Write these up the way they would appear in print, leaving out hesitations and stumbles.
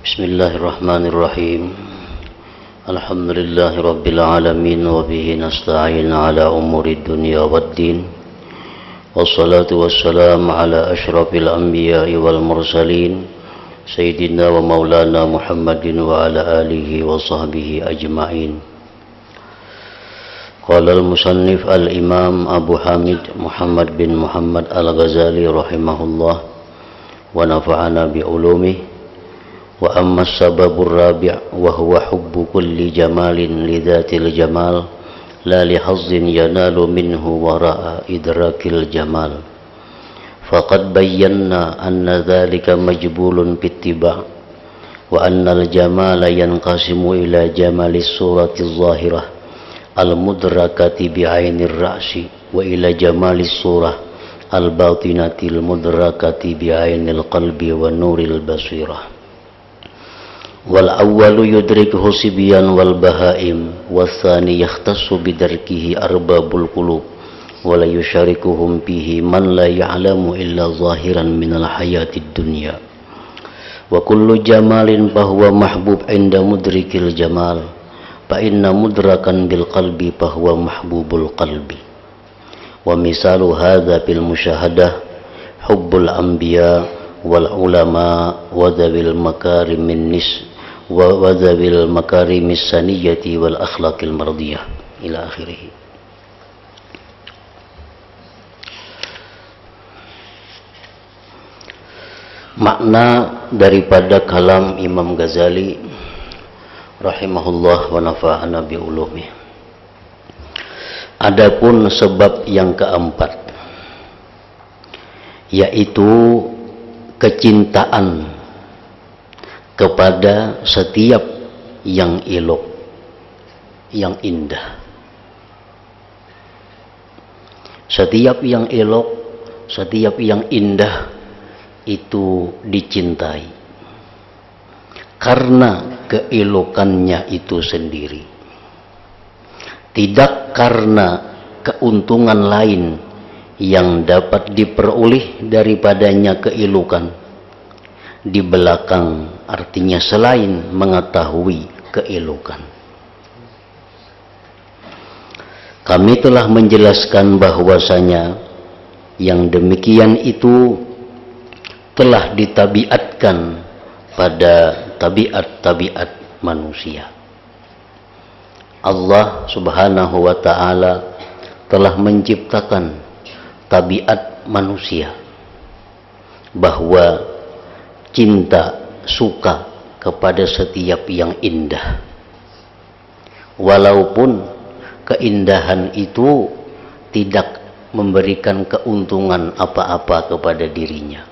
Bismillahirrahmanirrahim. Alhamdulillahi rabbil alamin wa bihi nasta'in ala umuri dunya waddin. Wassalatu wassalamu ala asyrafil anbiya'i wal mursalin sayyidina wa maulana Muhammadin wa ala alihi wa sahbihi ajma'in. Qala al-musannif al-imam Abu Hamid Muhammad bin Muhammad al-Ghazali rahimahullah wa nafa'ana bi ulumihi. Wa amma as-sababur rabi' wa huwa hubbu kulli jamalin li dhatil jamal la li hazzin yanalu minhu wara'a idrakil jamal. Faqad bayyana anna dhalika majbulun bittiba' wa anna al-jamala yanqasimu ila jamalis surati adh-dhahirah al-mudrakati bi'ainir ra'si wa ila jamalis surah al-batinati al-mudrakati bi'ainil qalbi wa nuril basirah. Wal awwalu yudrikuhu sibyan wal bahaim wal thani yakhtassu bidarkihi arbabul qulub wa la yusharikuhum bihi man la ya'lamu illa zahiran minal hayatid dunya wa kullu jamalin fahuwa mahbub inda mudrikil jamal fa inna mudrakan bil qalbi fahuwa mahbubul qalbi wa misalu hadha bil musyahadah hubbul anbiya wal ulama wa dhawil makarimin wa wadzabil makarimis saniyati wal akhlaqil mardiyah ila akhirih. Makna daripada kalam Imam Ghazali rahimahullah wa nafa'ana bi ulumih. Adapun sebab yang keempat, yaitu kecintaan kepada setiap yang elok, yang indah. Setiap yang elok, setiap yang indah itu dicintai karena keelokannya itu sendiri, tidak karena keuntungan lain yang dapat diperoleh daripadanya keelokan di belakang, artinya selain mengetahui keelokan. Kami telah menjelaskan bahwasanya yang demikian itu telah ditabiatkan pada tabiat-tabiat manusia. Allah Subhanahu wa ta'ala telah menciptakan tabiat manusia bahwa cinta, suka kepada setiap yang indah, walaupun keindahan itu tidak memberikan keuntungan apa-apa kepada dirinya,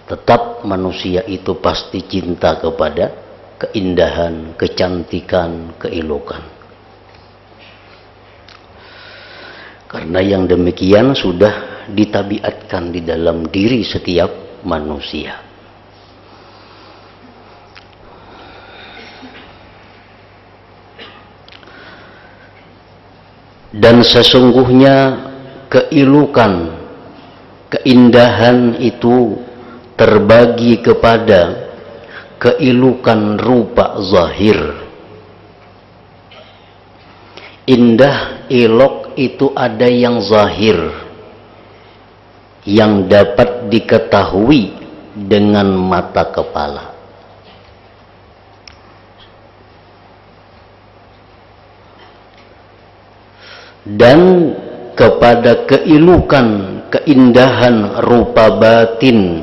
tetap manusia itu pasti cinta kepada keindahan, kecantikan, keelokan. Karena yang demikian sudah ditabiatkan di dalam diri setiap manusia. Dan sesungguhnya keelokan, keindahan itu terbagi kepada keelokan rupa zahir. Indah, elok itu ada yang zahir, yang dapat diketahui dengan mata kepala. Dan kepada keelokan, keindahan rupa batin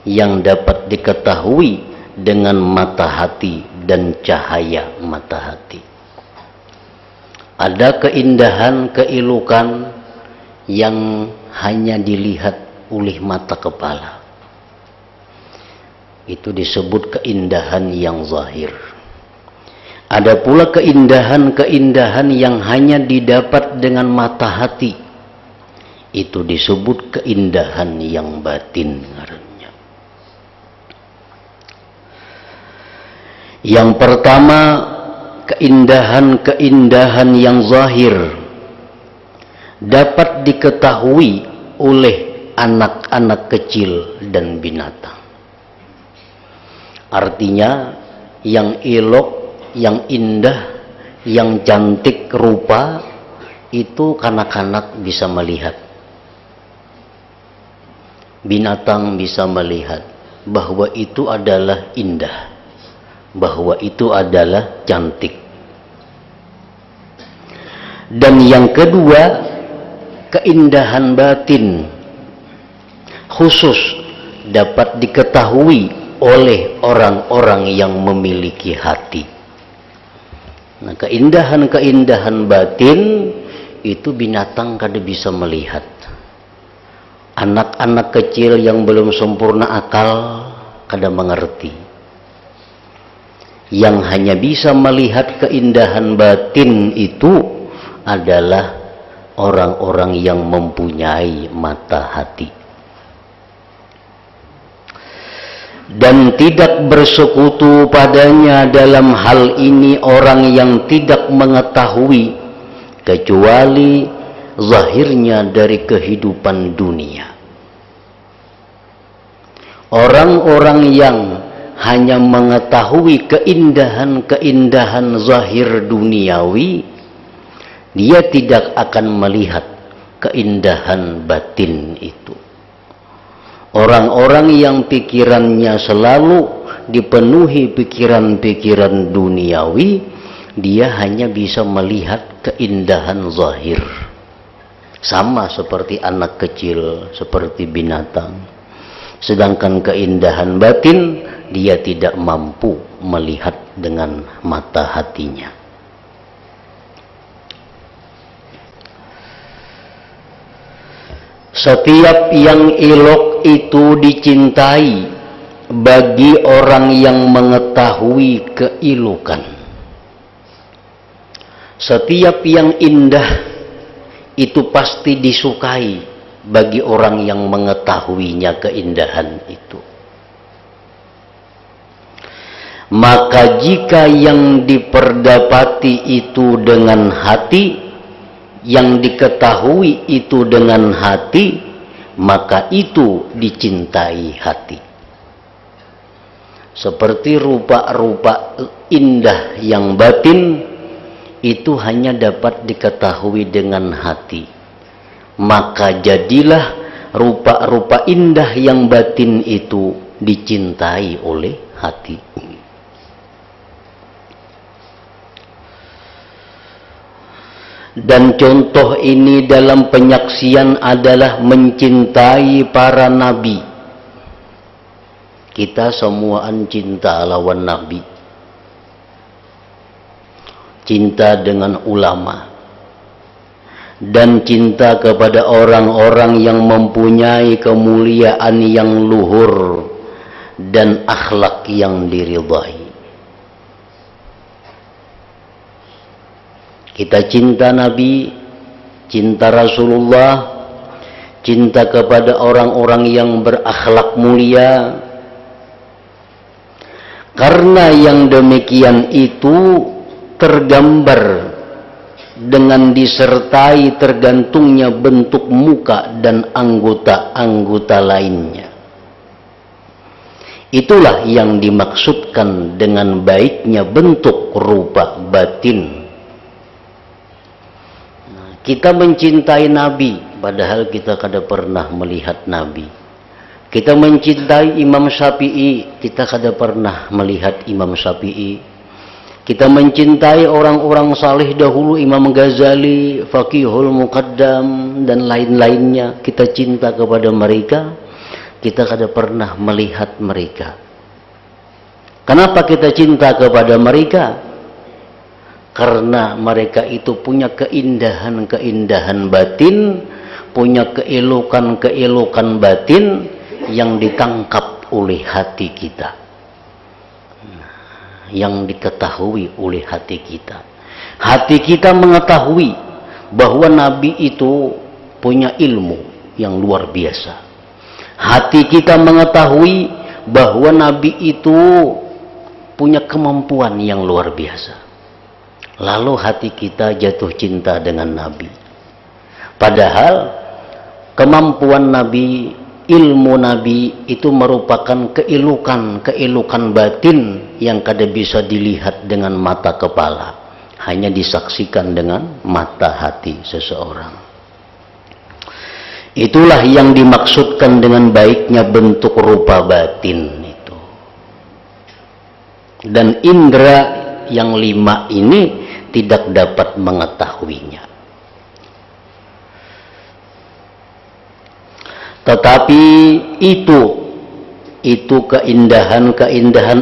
yang dapat diketahui dengan mata hati dan cahaya mata hati. Ada keindahan, keelokan yang hanya dilihat oleh mata kepala. Itu disebut keindahan yang zahir. Ada pula keindahan-keindahan yang hanya didapat dengan mata hati. Itu disebut keindahan yang batin. Yang pertama, keindahan-keindahan yang zahir dapat diketahui oleh anak-anak kecil dan binatang. Artinya yang elok, yang indah, yang cantik rupa itu kanak-kanak bisa melihat. Binatang bisa melihat bahwa itu adalah indah, bahwa itu adalah cantik. Dan yang kedua, keindahan batin khusus dapat diketahui oleh orang-orang yang memiliki hati. Nah, keindahan-keindahan batin itu binatang kada bisa melihat. Anak-anak kecil yang belum sempurna akal kada mengerti. Yang hanya bisa melihat keindahan batin itu adalah orang-orang yang mempunyai mata hati. Dan tidak bersekutu padanya dalam hal ini orang yang tidak mengetahui kecuali zahirnya dari kehidupan dunia. Orang-orang yang hanya mengetahui keindahan-keindahan zahir duniawi, dia tidak akan melihat keindahan batin itu. Orang-orang yang pikirannya selalu dipenuhi pikiran-pikiran duniawi, dia hanya bisa melihat keindahan zahir. Sama seperti anak kecil, seperti binatang. Sedangkan keindahan batin, dia tidak mampu melihat dengan mata hatinya. Setiap yang elok itu dicintai bagi orang yang mengetahui keelokan. Setiap yang indah itu pasti disukai bagi orang yang mengetahuinya keindahan itu. Maka jika yang diperdapati itu dengan hati, yang diketahui itu dengan hati, maka itu dicintai hati. Seperti rupa-rupa indah yang batin itu hanya dapat diketahui dengan hati, maka jadilah rupa-rupa indah yang batin itu dicintai oleh hati. Dan contoh ini dalam penyaksian adalah mencintai para nabi. Kita semuaan cinta lawan nabi. Cinta dengan ulama. Dan cinta kepada orang-orang yang mempunyai kemuliaan yang luhur dan akhlak yang diridhai. Kita cinta Nabi, cinta Rasulullah, cinta kepada orang-orang yang berakhlak mulia. Karena yang demikian itu tergambar dengan disertai tergantungnya bentuk muka dan anggota-anggota lainnya. Itulah yang dimaksudkan dengan baiknya bentuk rupa batin. Kita mencintai Nabi, padahal kita kada pernah melihat Nabi. Kita mencintai Imam Syafi'i, kita kada pernah melihat Imam Syafi'i. Kita mencintai orang-orang saleh dahulu, Imam Ghazali, Faqihul Muqaddam, dan lain-lainnya. Kita cinta kepada mereka, kita kada pernah melihat mereka. Kenapa kita cinta kepada mereka? Karena mereka itu punya keindahan-keindahan batin, punya keelokan-keelokan batin yang ditangkap oleh hati kita, yang diketahui oleh hati kita. Hati kita mengetahui bahwa Nabi itu punya ilmu yang luar biasa. Hati kita mengetahui bahwa Nabi itu punya kemampuan yang luar biasa. Lalu hati kita jatuh cinta dengan Nabi. Padahal kemampuan Nabi ilmu Nabi itu merupakan keelukan batin yang kada bisa dilihat dengan mata kepala, hanya disaksikan dengan mata hati seseorang. Itulah yang dimaksudkan dengan baiknya bentuk rupa batin itu. Dan indera yang 5 ini tidak dapat mengetahuinya. Tetapi itu keindahan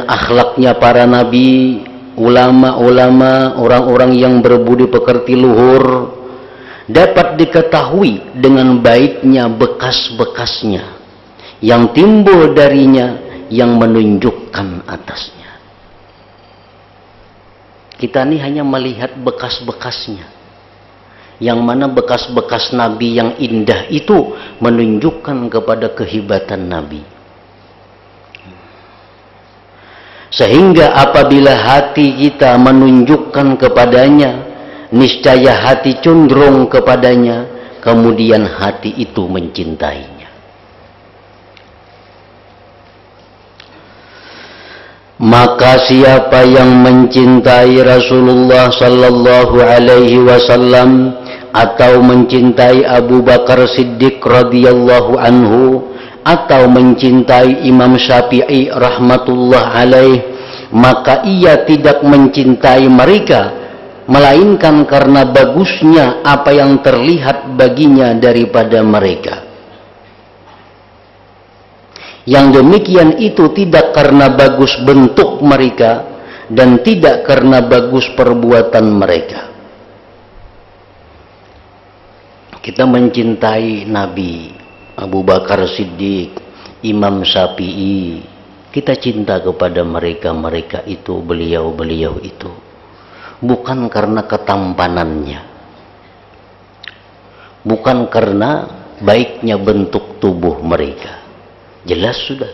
akhlaknya para nabi, ulama-ulama, orang-orang yang berbudi pekerti luhur, dapat diketahui dengan baiknya bekas-bekasnya yang timbul darinya yang menunjukkan atasnya. Kita ini hanya melihat bekas-bekasnya, yang mana bekas-bekas Nabi yang indah itu menunjukkan kepada kehebatan Nabi. Sehingga apabila hati kita menunjukkan kepadanya, niscaya hati cenderung kepadanya, kemudian hati itu mencintainya. Maka siapa yang mencintai Rasulullah sallallahu alaihi wasallam atau mencintai Abu Bakar Siddiq radhiyallahu anhu atau mencintai Imam Syafi'i rahmatullah alaih, maka ia tidak mencintai mereka melainkan karena bagusnya apa yang terlihat baginya daripada mereka. Yang demikian itu tidak karena bagus bentuk mereka dan tidak karena bagus perbuatan mereka. Kita mencintai Nabi, Abu Bakar Siddiq, Imam Syafi'i, kita cinta kepada mereka itu, beliau itu, bukan karena ketampanannya, bukan karena baiknya bentuk tubuh mereka. Jelas sudah,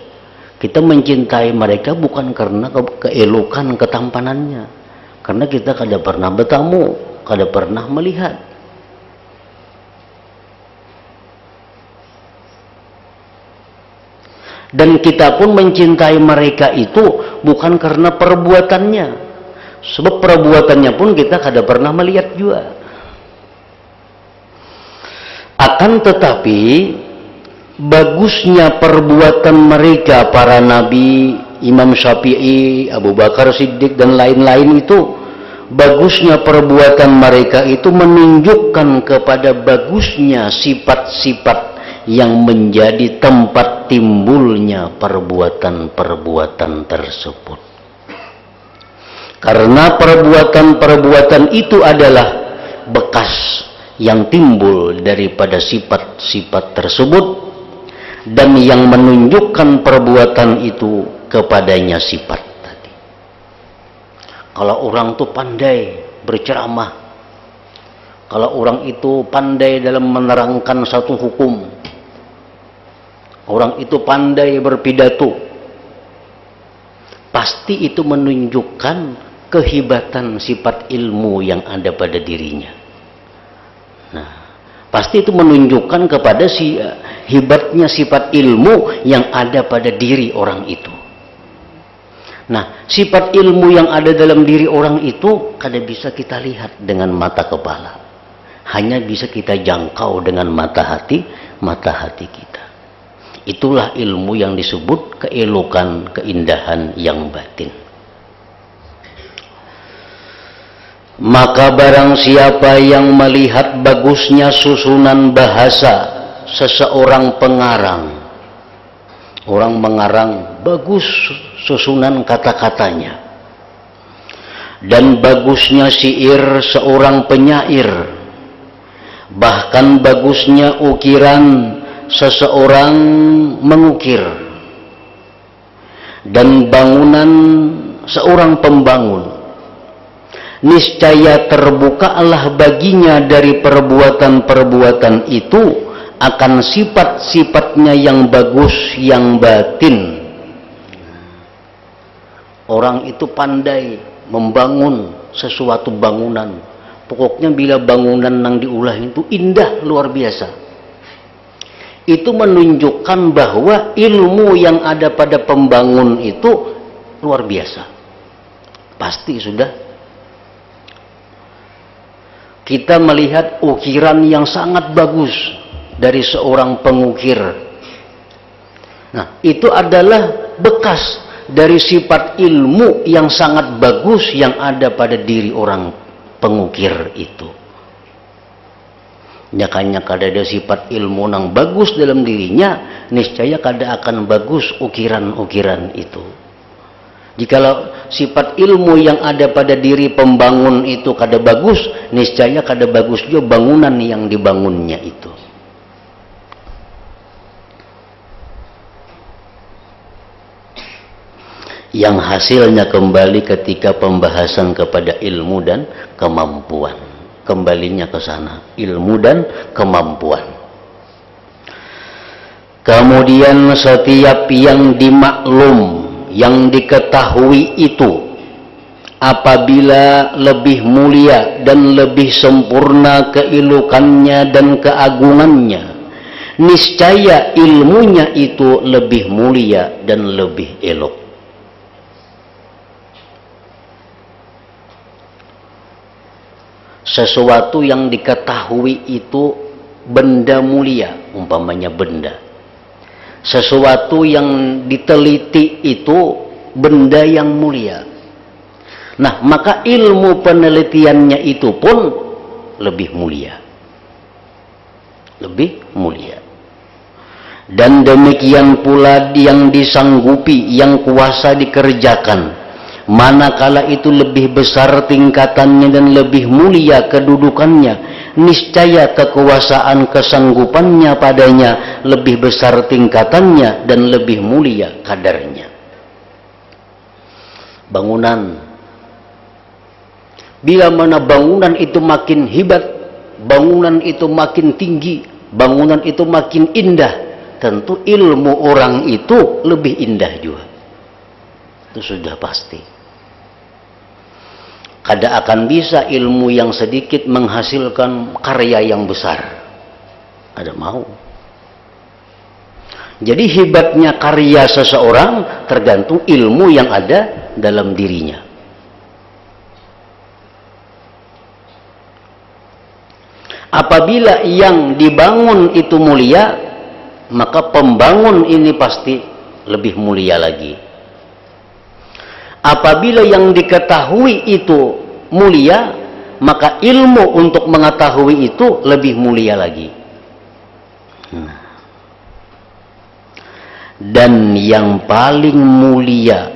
kita mencintai mereka bukan karena keelokan ketampanannya, karena kita kada pernah bertemu, kada pernah melihat. Dan kita pun mencintai mereka itu bukan karena perbuatannya, sebab perbuatannya pun kita kada pernah melihat juga. Akan tetapi bagusnya perbuatan mereka, para nabi, Imam Syafi'i, Abu Bakar Siddiq dan lain-lain itu, bagusnya perbuatan mereka itu menunjukkan kepada bagusnya sifat-sifat yang menjadi tempat timbulnya perbuatan-perbuatan tersebut. Karena perbuatan-perbuatan itu adalah bekas yang timbul daripada sifat-sifat tersebut, dan yang menunjukkan perbuatan itu kepadanya sifat tadi. Kalau orang itu pandai berceramah, kalau orang itu pandai dalam menerangkan satu hukum, orang itu pandai berpidato, pasti itu menunjukkan kehebatan sifat ilmu yang ada pada dirinya. Nah, pasti itu menunjukkan kepada hebatnya sifat ilmu yang ada pada diri orang itu. Nah, sifat ilmu yang ada dalam diri orang itu kada bisa kita lihat dengan mata kepala, hanya bisa kita jangkau dengan mata hati kita. Itulah ilmu yang disebut keelokan, keindahan yang batin. Maka barang siapa yang melihat bagusnya susunan bahasa seseorang pengarang, orang mengarang bagus susunan kata-katanya, dan bagusnya syair seorang penyair, bahkan bagusnya ukiran seseorang mengukir, dan bangunan seorang pembangun, niscaya terbukalah baginya dari perbuatan-perbuatan itu akan sifat-sifatnya yang bagus, yang batin. Orang itu pandai membangun sesuatu bangunan, pokoknya bila bangunan yang diulah itu indah luar biasa. itu menunjukkan bahwa ilmu yang ada pada pembangun itu luar biasa. Pasti sudah. Kita melihat ukiran yang sangat bagus dari seorang pengukir. Nah, itu adalah bekas dari sifat ilmu yang sangat bagus yang ada pada diri orang pengukir itu. Nyakanya kada ada sifat ilmu yang bagus dalam dirinya, niscaya kada akan bagus ukiran-ukiran itu. Jikalau sifat ilmu yang ada pada diri pembangun itu kada bagus, niscaya kada bagus juga bangunan yang dibangunnya itu. Yang hasilnya kembali ketika pembahasan kepada ilmu dan kemampuan. Kembalinya ke sana, ilmu dan kemampuan. Kemudian setiap yang dimaklum, yang diketahui itu, apabila lebih mulia dan lebih sempurna keilukannya dan keagungannya, niscaya ilmunya itu lebih mulia dan lebih elok. Sesuatu yang diketahui itu benda mulia, umpamanya benda. Sesuatu yang diteliti itu benda yang mulia. Nah, maka ilmu penelitiannya itu pun lebih mulia. Lebih mulia. Dan demikian pula yang disanggupi, yang kuasa dikerjakan, manakala itu lebih besar tingkatannya dan lebih mulia kedudukannya, niscaya kekuasaan kesanggupannya padanya lebih besar tingkatannya dan lebih mulia kadarnya. Bangunan, bila mana bangunan itu makin hebat, bangunan itu makin tinggi, bangunan itu makin indah, tentu ilmu orang itu lebih indah juga. Itu sudah pasti. Kada akan bisa ilmu yang sedikit menghasilkan karya yang besar. Ada mau. Jadi hebatnya karya seseorang tergantung ilmu yang ada dalam dirinya. Apabila yang dibangun itu mulia, maka pembangun ini pasti lebih mulia lagi. Apabila yang diketahui itu mulia, maka ilmu untuk mengetahui itu lebih mulia lagi. Dan yang paling mulia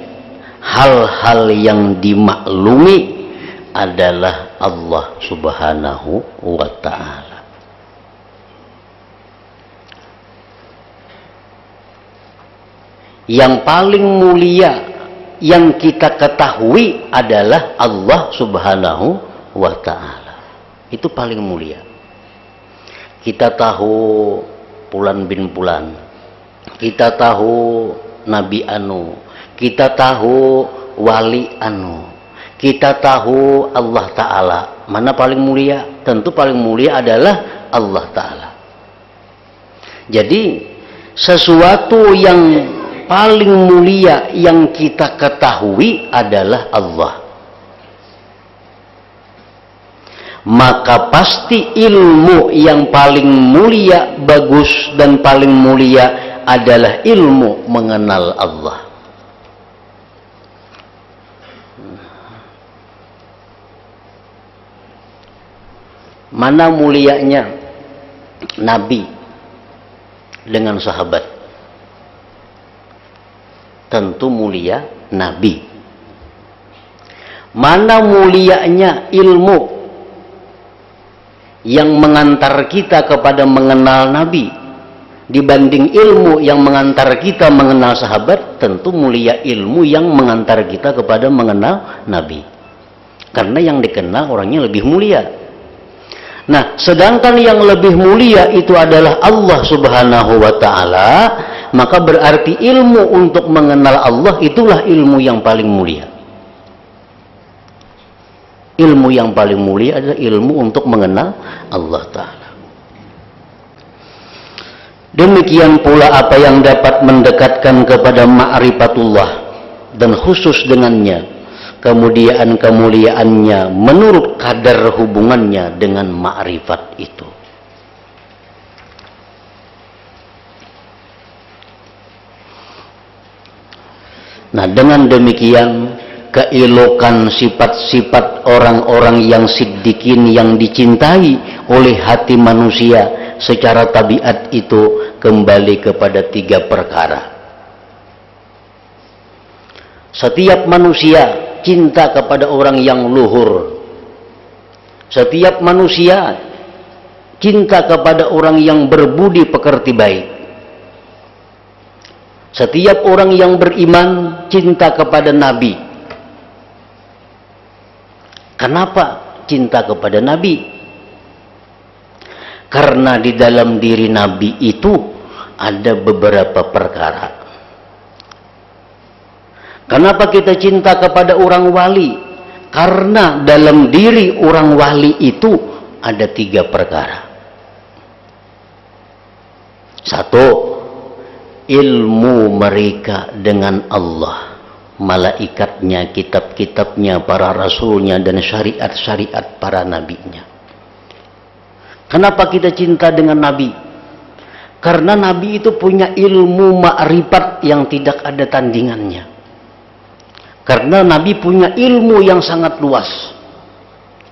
hal-hal yang dimaklumi adalah Allah Subhanahu wa ta'ala. Yang paling mulia yang kita ketahui adalah Allah Subhanahu wa ta'ala. Itu paling mulia. Kita tahu Fulan bin Fulan, kita tahu Nabi anu, kita tahu wali anu, kita tahu Allah Ta'ala. Mana paling mulia? Tentu paling mulia adalah Allah Ta'ala. Jadi sesuatu yang paling mulia yang kita ketahui adalah Allah. Maka pasti ilmu yang paling mulia, bagus dan paling mulia adalah ilmu mengenal Allah. Mana mulianya Nabi dengan sahabat? Tentu mulia Nabi. Mana mulianya ilmu yang mengantar kita kepada mengenal Nabi dibanding ilmu yang mengantar kita mengenal sahabat? Tentu mulia ilmu yang mengantar kita kepada mengenal Nabi, karena yang dikenal orangnya lebih mulia. Nah, sedangkan yang lebih mulia itu adalah Allah Subhanahu wa ta'ala, maka berarti ilmu untuk mengenal Allah itulah ilmu yang paling mulia. Ilmu yang paling mulia adalah ilmu untuk mengenal Allah Ta'ala. Demikian pula apa yang dapat mendekatkan kepada ma'rifatullah dan khusus dengannya kemuliaan-kemuliaannya menurut kadar hubungannya dengan ma'rifat itu. Nah, dengan demikian keelokan sifat-sifat orang-orang yang siddiqin yang dicintai oleh hati manusia secara tabiat itu kembali kepada 3 perkara. Setiap manusia cinta kepada orang yang luhur. Setiap manusia cinta kepada orang yang berbudi pekerti baik. Setiap orang yang beriman cinta kepada Nabi. Kenapa cinta kepada Nabi? Karena di dalam diri Nabi itu ada beberapa perkara. Kenapa kita cinta kepada orang wali? Karena dalam diri orang wali itu ada 3 perkara. 1. Ilmu mereka dengan Allah, malaikatnya, kitab-kitabnya, para rasulnya, dan syariat-syariat para nabinya. Kenapa kita cinta dengan Nabi? Karena Nabi itu punya ilmu ma'rifat yang tidak ada tandingannya. Karena Nabi punya ilmu yang sangat luas.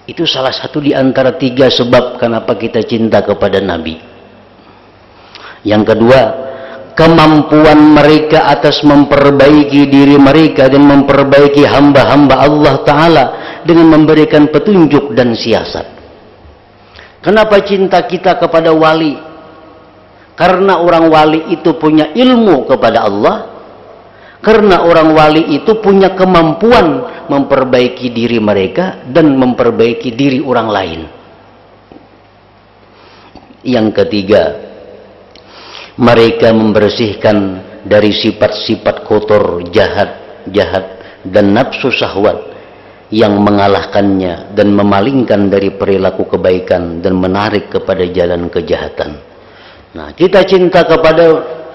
Itu salah satu di antara 3 sebab kenapa kita cinta kepada Nabi. Yang kedua, kemampuan mereka atas memperbaiki diri mereka dan memperbaiki hamba-hamba Allah Ta'ala dengan memberikan petunjuk dan siasat. Kenapa cinta kita kepada wali? Karena orang wali itu punya ilmu kepada Allah. Karena orang wali itu punya kemampuan memperbaiki diri mereka dan memperbaiki diri orang lain. Yang ketiga, mereka membersihkan dari sifat-sifat kotor, jahat, dan nafsu syahwat yang mengalahkannya dan memalingkan dari perilaku kebaikan dan menarik kepada jalan kejahatan. Nah, kita cinta kepada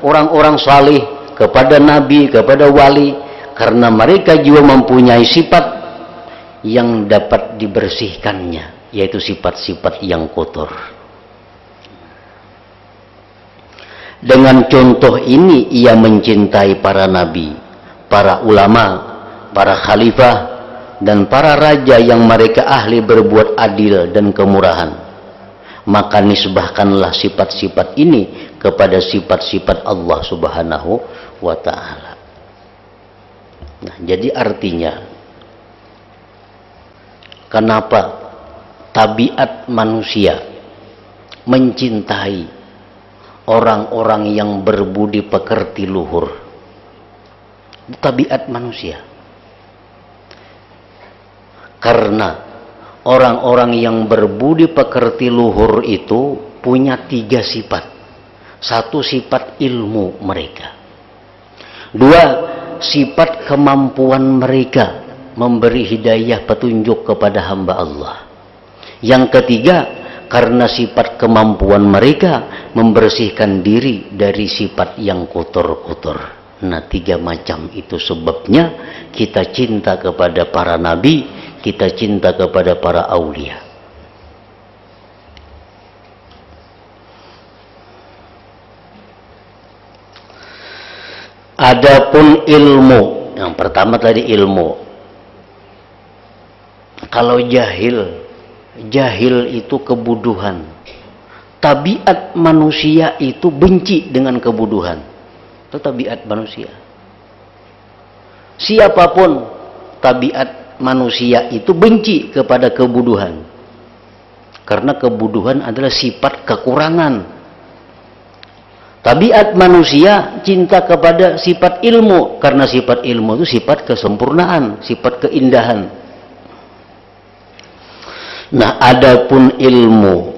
orang-orang salih, kepada nabi, kepada wali, karena mereka juga mempunyai sifat yang dapat dibersihkannya, yaitu sifat-sifat yang kotor. Dengan contoh ini ia mencintai para nabi, para ulama, para khalifah, dan para raja yang mereka ahli berbuat adil dan kemurahan. Maka nisbahkanlah sifat-sifat ini kepada sifat-sifat Allah Subhanahu wa Ta'ala. Nah, jadi artinya, kenapa tabiat manusia mencintai orang-orang yang berbudi pekerti luhur? Tabiat manusia. Karena orang-orang yang berbudi pekerti luhur itu punya 3 sifat. 1, sifat ilmu mereka. 2, sifat kemampuan mereka memberi hidayah petunjuk kepada hamba Allah. Yang ketiga, karena sifat kemampuan mereka membersihkan diri dari sifat yang kotor-kotor. Nah, 3 macam itu sebabnya kita cinta kepada para nabi, kita cinta kepada para aulia. Adapun ilmu, yang pertama tadi ilmu. Kalau jahil itu kebodohan. Tabiat manusia itu benci dengan kebodohan. Itu tabiat manusia. Siapapun, tabiat manusia itu benci kepada kebodohan. Karena kebodohan adalah sifat kekurangan. Tabiat manusia cinta kepada sifat ilmu. Karena sifat ilmu itu sifat kesempurnaan, sifat keindahan. Nah, adapun ilmu,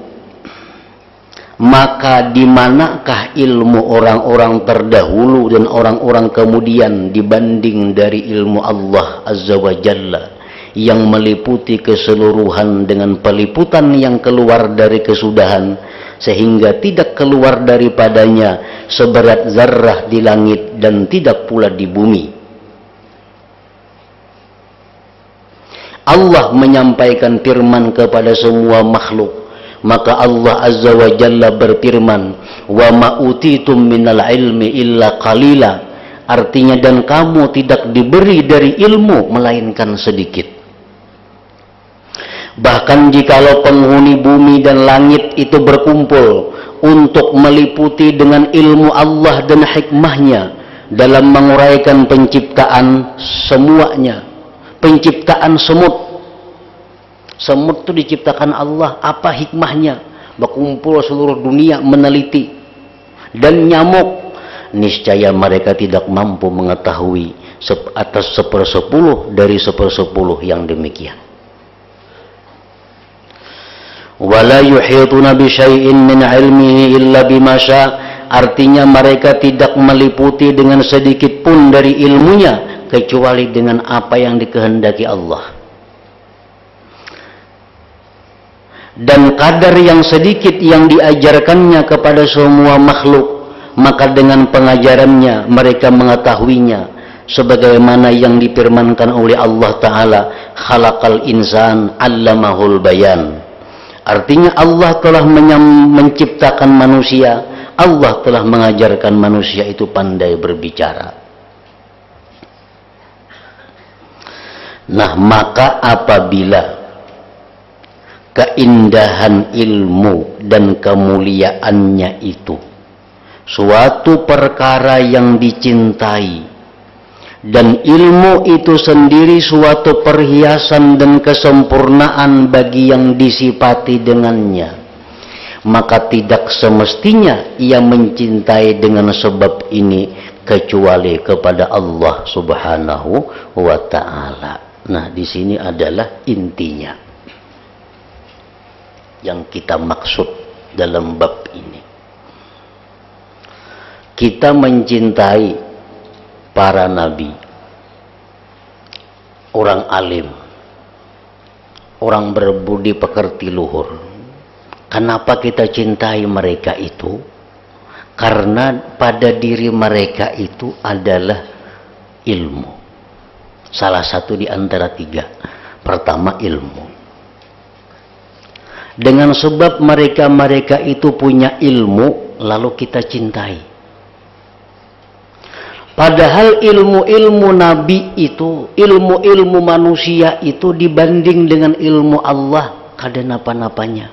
maka di manakah ilmu orang-orang terdahulu dan orang-orang kemudian dibanding dari ilmu Allah Azza wa Jalla yang meliputi keseluruhan dengan peliputan yang keluar dari kesudahan sehingga tidak keluar daripadanya seberat zarrah di langit dan tidak pula di bumi. Allah menyampaikan firman kepada semua makhluk, maka Allah Azza wa Jalla berfirman, wa ma utitum minal ilmi illa qalila, artinya dan kamu tidak diberi dari ilmu melainkan sedikit. Bahkan jikalau penghuni bumi dan langit itu berkumpul untuk meliputi dengan ilmu Allah dan hikmahnya dalam menguraikan penciptaan semuanya, penciptaan semut itu diciptakan Allah, apa hikmahnya, berkumpul seluruh dunia meneliti, dan nyamuk, niscaya mereka tidak mampu mengetahui atas 1/10 dari 1/10 yang demikian. Wala yuhituna bi syai'in min ilmihi illa bima syaa, artinya mereka tidak meliputi dengan sedikit pun dari ilmunya kecuali dengan apa yang dikehendaki Allah. Dan kadar yang sedikit yang diajarkannya kepada semua makhluk, maka dengan pengajarannya mereka mengetahuinya sebagaimana yang difirmankan oleh Allah Ta'ala, khalaqal insan 'allamahul bayan. Artinya Allah telah menciptakan manusia, Allah telah mengajarkan manusia itu pandai berbicara. Nah, maka apabila keindahan ilmu dan kemuliaannya itu suatu perkara yang dicintai, dan ilmu itu sendiri suatu perhiasan dan kesempurnaan bagi yang disifati dengannya, maka tidak semestinya ia mencintai dengan sebab ini kecuali kepada Allah Subhanahu wa Ta'ala. Nah, di sini adalah intinya yang kita maksud dalam bab ini. Kita mencintai para nabi, orang alim, orang berbudi pekerti luhur. Kenapa kita cintai mereka itu? Karena pada diri mereka itu adalah ilmu. Salah satu di antara 3. Pertama, ilmu. Dengan sebab mereka itu punya ilmu, lalu kita cintai. Padahal ilmu-ilmu nabi itu, ilmu-ilmu manusia itu dibanding dengan ilmu Allah, kada napa-napanya.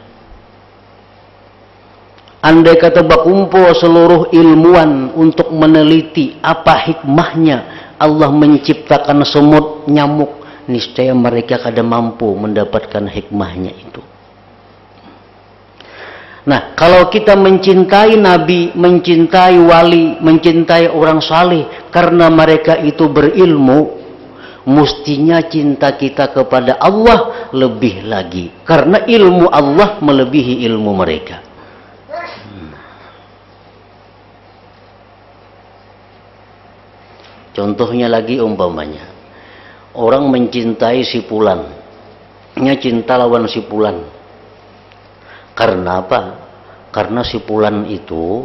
Andai kata berkumpul seluruh ilmuwan untuk meneliti apa hikmahnya Allah menciptakan semut, nyamuk, niscaya mereka kada mampu mendapatkan hikmahnya itu. Nah, kalau kita mencintai nabi, mencintai wali, mencintai orang saleh karena mereka itu berilmu, mestinya cinta kita kepada Allah lebih lagi, karena ilmu Allah melebihi ilmu mereka. Contohnya lagi, umpamanya orang mencintai si fulan, cinta lawan si fulan. Karena apa? Karena si fulan itu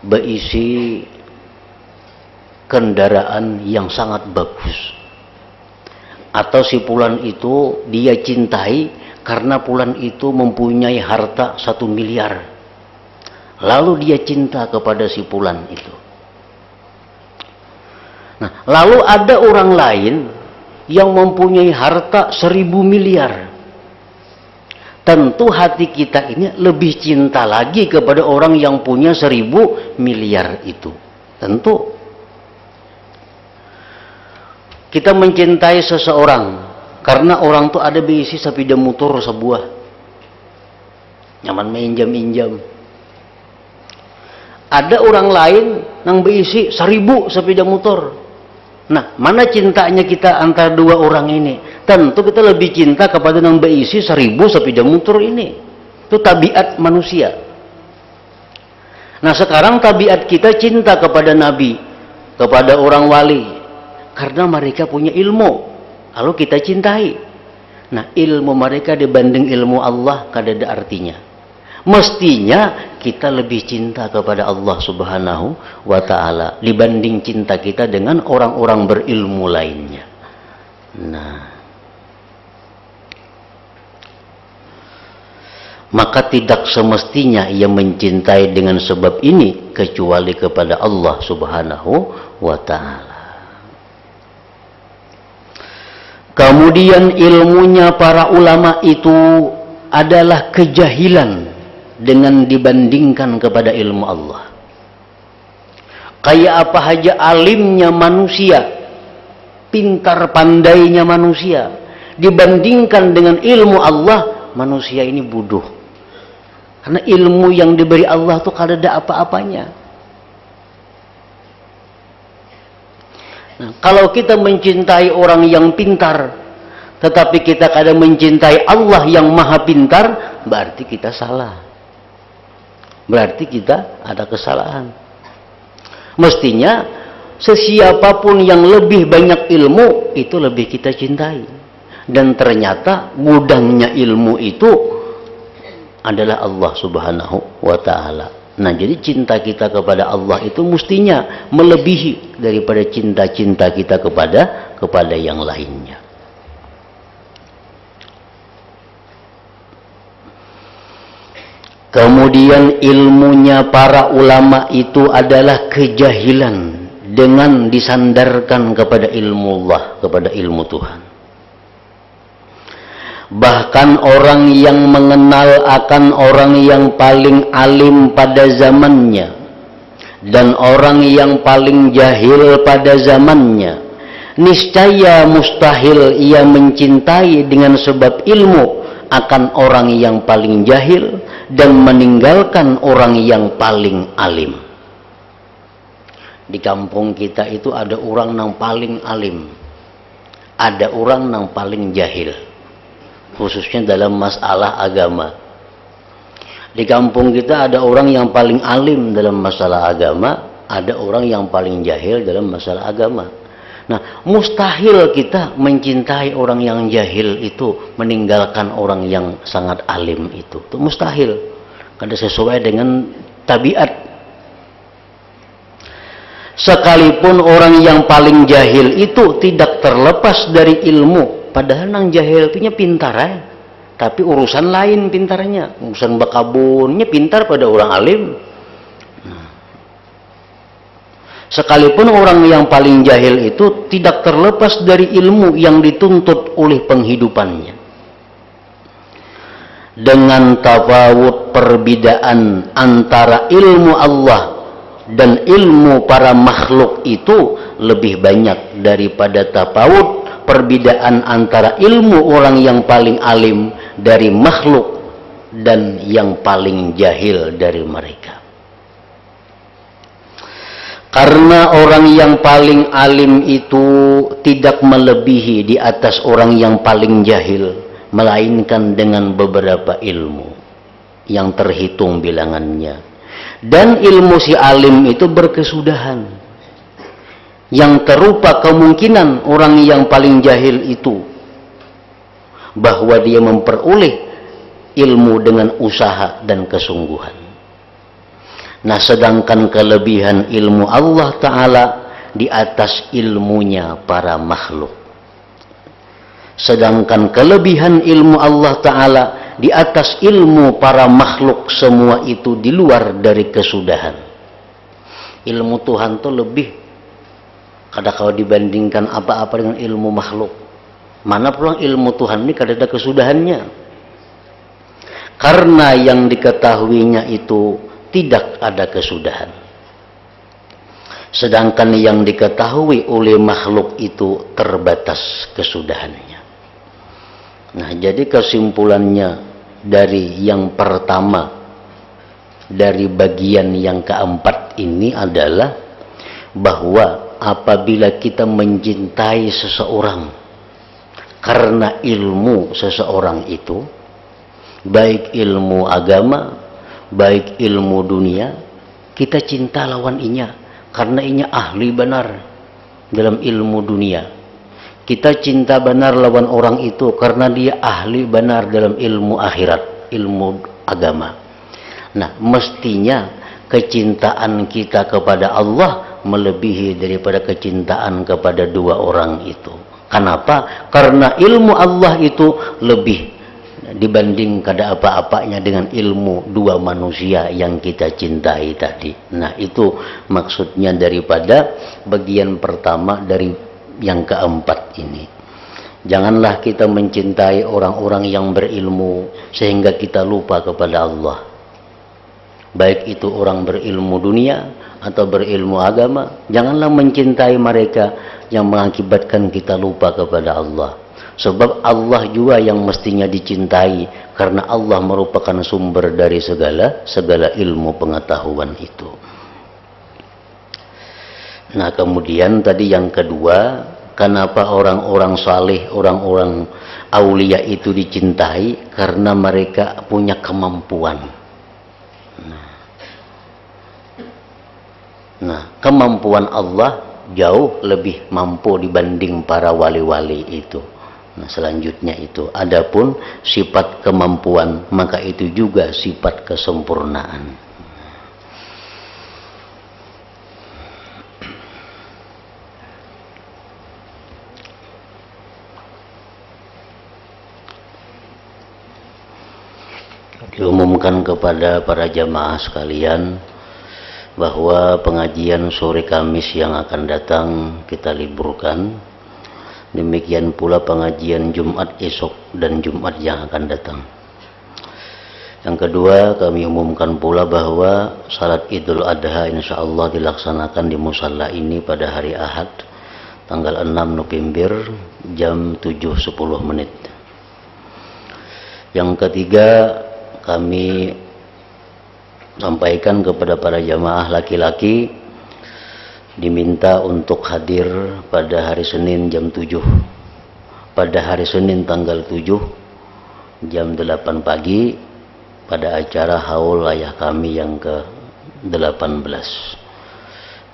berisi kendaraan yang sangat bagus. Atau si fulan itu dia cintai karena fulan itu mempunyai harta 1 miliar. Lalu dia cinta kepada si fulan itu. Nah, lalu ada orang lain yang mempunyai harta 1000 miliar. Tentu hati kita ini lebih cinta lagi kepada orang yang punya 1000 miliar itu. Tentu. Kita mencintai seseorang karena orang itu ada berisi sepeda motor sebuah. Nyaman minjam-minjam. Ada orang lain yang berisi 1000 sepeda motor. Nah, mana cintanya kita antara dua orang ini? Tentu kita lebih cinta kepada yang berisi 1000 sepeda motor ini. Itu tabiat manusia. Nah, sekarang tabiat kita cinta kepada nabi, kepada orang wali, karena mereka punya ilmu. Lalu kita cintai. Nah, ilmu mereka dibanding ilmu Allah kada ada artinya. Mestinya kita lebih cinta kepada Allah Subhanahu wa Ta'ala dibanding cinta kita dengan orang-orang berilmu lainnya. Nah, maka tidak semestinya ia mencintai dengan sebab ini kecuali kepada Allah Subhanahu wa Ta'ala. Kemudian ilmunya para ulama itu adalah kejahilan dengan dibandingkan kepada ilmu Allah. Kayak apa aja alimnya manusia, pintar pandainya manusia, dibandingkan dengan ilmu Allah, manusia ini bodoh. Karena ilmu yang diberi Allah itu kada ada apa-apanya. Nah, kalau kita mencintai orang yang pintar, tetapi kita kada mencintai Allah yang maha pintar, berarti kita salah. Berarti kita ada kesalahan. Mestinya sesiapapun yang lebih banyak ilmu itu lebih kita cintai. Dan ternyata gudangnya ilmu itu adalah Allah Subhanahu wa Ta'ala. Nah, jadi cinta kita kepada Allah itu mestinya melebihi daripada cinta-cinta kita kepada yang lainnya. Kemudian ilmunya para ulama itu adalah kejahilan dengan disandarkan kepada ilmu Allah, kepada ilmu Tuhan. Bahkan orang yang mengenal akan orang yang paling alim pada zamannya dan orang yang paling jahil pada zamannya, niscaya mustahil ia mencintai dengan sebab ilmu akan orang yang paling jahil dan meninggalkan orang yang paling alim. Di kampung kita itu ada orang yang paling alim, ada orang yang paling jahil, khususnya dalam masalah agama. Di kampung kita ada orang yang paling alim dalam masalah agama, ada orang yang paling jahil dalam masalah agama. Nah, mustahil kita mencintai orang yang jahil itu meninggalkan orang yang sangat alim itu. Itu mustahil. Karena sesuai dengan tabiat. Sekalipun orang yang paling jahil itu tidak terlepas dari ilmu, padahal yang jahil itu pintar tapi urusan lain pintarnya, urusan bakabunnya pintar pada orang alim. Sekalipun orang yang paling jahil itu tidak terlepas dari ilmu yang dituntut oleh penghidupannya. Dengan tafawut perbedaan antara ilmu Allah dan ilmu para makhluk itu lebih banyak daripada tafawut perbedaan antara ilmu orang yang paling alim dari makhluk dan yang paling jahil dari mereka. Karena orang yang paling alim itu tidak melebihi di atas orang yang paling jahil, melainkan dengan beberapa ilmu yang terhitung bilangannya. Dan ilmu si alim itu berkesudahan, yang terupa kemungkinan orang yang paling jahil itu, bahwa dia memperoleh ilmu dengan usaha dan kesungguhan. Nah, sedangkan kelebihan ilmu Allah Ta'ala di atas ilmunya para makhluk. Sedangkan kelebihan ilmu Allah Ta'ala di atas ilmu para makhluk, semua itu di luar dari kesudahan. Ilmu Tuhan itu lebih, kalau dibandingkan apa-apa dengan ilmu makhluk. Mana pulang ilmu Tuhan ini kada ada kesudahannya. Karena yang diketahuinya itu tidak ada kesudahan. Sedangkan yang diketahui oleh makhluk itu terbatas kesudahannya. Nah, jadi kesimpulannya dari yang pertama, dari bagian yang keempat ini adalah bahwa apabila kita mencintai seseorang karena ilmu seseorang itu, baik ilmu agama, baik ilmu dunia, kita cinta lawan inya karena inya ahli benar dalam ilmu dunia. Kita cinta benar lawan orang itu karena dia ahli benar dalam ilmu akhirat, ilmu agama. Nah, mestinya kecintaan kita kepada Allah melebihi daripada kecintaan kepada dua orang itu. Kenapa? Karena ilmu Allah itu lebih dibanding kada apa-apanya dengan ilmu dua manusia yang kita cintai tadi. Nah, itu maksudnya daripada bagian pertama dari yang keempat ini. Janganlah kita mencintai orang-orang yang berilmu sehingga kita lupa kepada Allah. Baik itu orang berilmu dunia atau berilmu agama, janganlah mencintai mereka yang mengakibatkan kita lupa kepada Allah. Sebab Allah juga yang mestinya dicintai, karena Allah merupakan sumber dari segala ilmu pengetahuan itu. Nah, kemudian tadi yang kedua, kenapa orang-orang saleh, orang-orang aulia itu dicintai? Karena mereka punya kemampuan. Nah, kemampuan Allah jauh lebih mampu dibanding para wali-wali itu. Nah, selanjutnya itu, adapun sifat kemampuan, maka itu juga sifat kesempurnaan. Diumumkan kepada para jamaah sekalian bahwa pengajian sore Kamis yang akan datang kita liburkan. Demikian pula pengajian Jumat esok dan Jumat yang akan datang. Yang kedua, kami umumkan pula bahwa salat Idul Adha insyaallah dilaksanakan di musalla ini pada hari Ahad tanggal 6 November jam 7.10. Yang ketiga, kami sampaikan kepada para jamaah laki-laki diminta untuk hadir pada hari Senin jam 7. Pada hari Senin tanggal 7 jam 8 pagi pada acara haul ayah kami yang ke-18.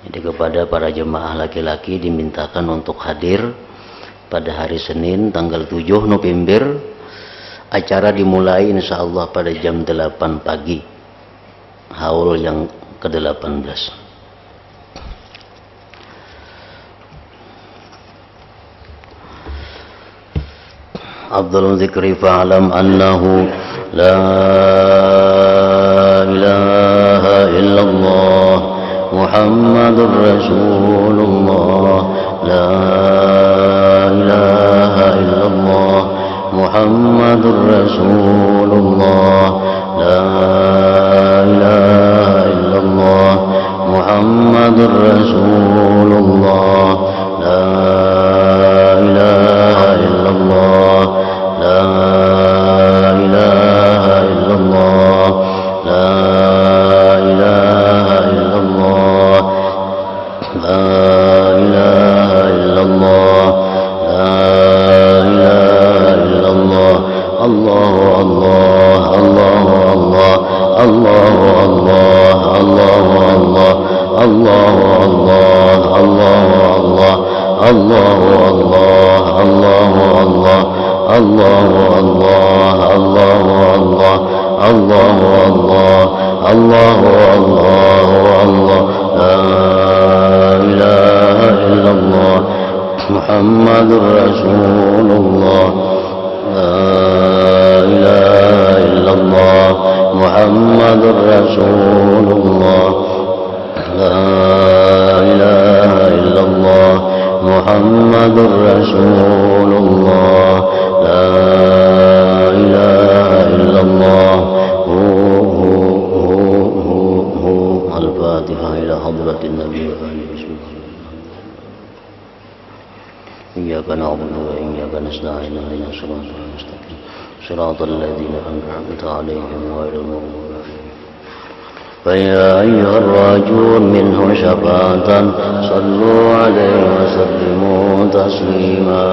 Jadi kepada para jemaah laki-laki dimintakan untuk hadir pada hari Senin tanggal 7 November. Acara dimulai insyaallah pada jam 8 pagi. Haul yang ke-18. Afdhalul dzikri fa'lam annahu la ilaha illallah Muhammadur Rasulullah, la ilaha illallah Muhammadur Rasulullah, la ilaha illallah Muhammadur Rasulullah, la ilaha illallah, la ilaha illallah, la ilaha illallah, la ilaha illallah, la ilaha illallah. Allahu Allah, Allahu Allah, Allahu Allah, Allahu Allah, Allahu Allah, Allahu Allah, Allahu Allah, Allahu Allah, Allahu Allah, Allahu Allah, Allahu Allah, Allahu Allah, la ilaha illallah Muhammadur Rasulullah, la ilaha illallah Muhammadur Rasulullah, la ilaha illallah Muhammadur Rasulullah, la ilaha illallah. Al-Fatihah ila hadratin Nabi wa alihi wasallam. Iyyaka na'budu wa iyyaka nasta'in ihdinas siratal mustaqim siratal ladzina an'amta 'alaihim ghairil maghdubi 'alaihim. فيا أيها الراجون منه شفاعة صلوا عليه وسلموا تسليما.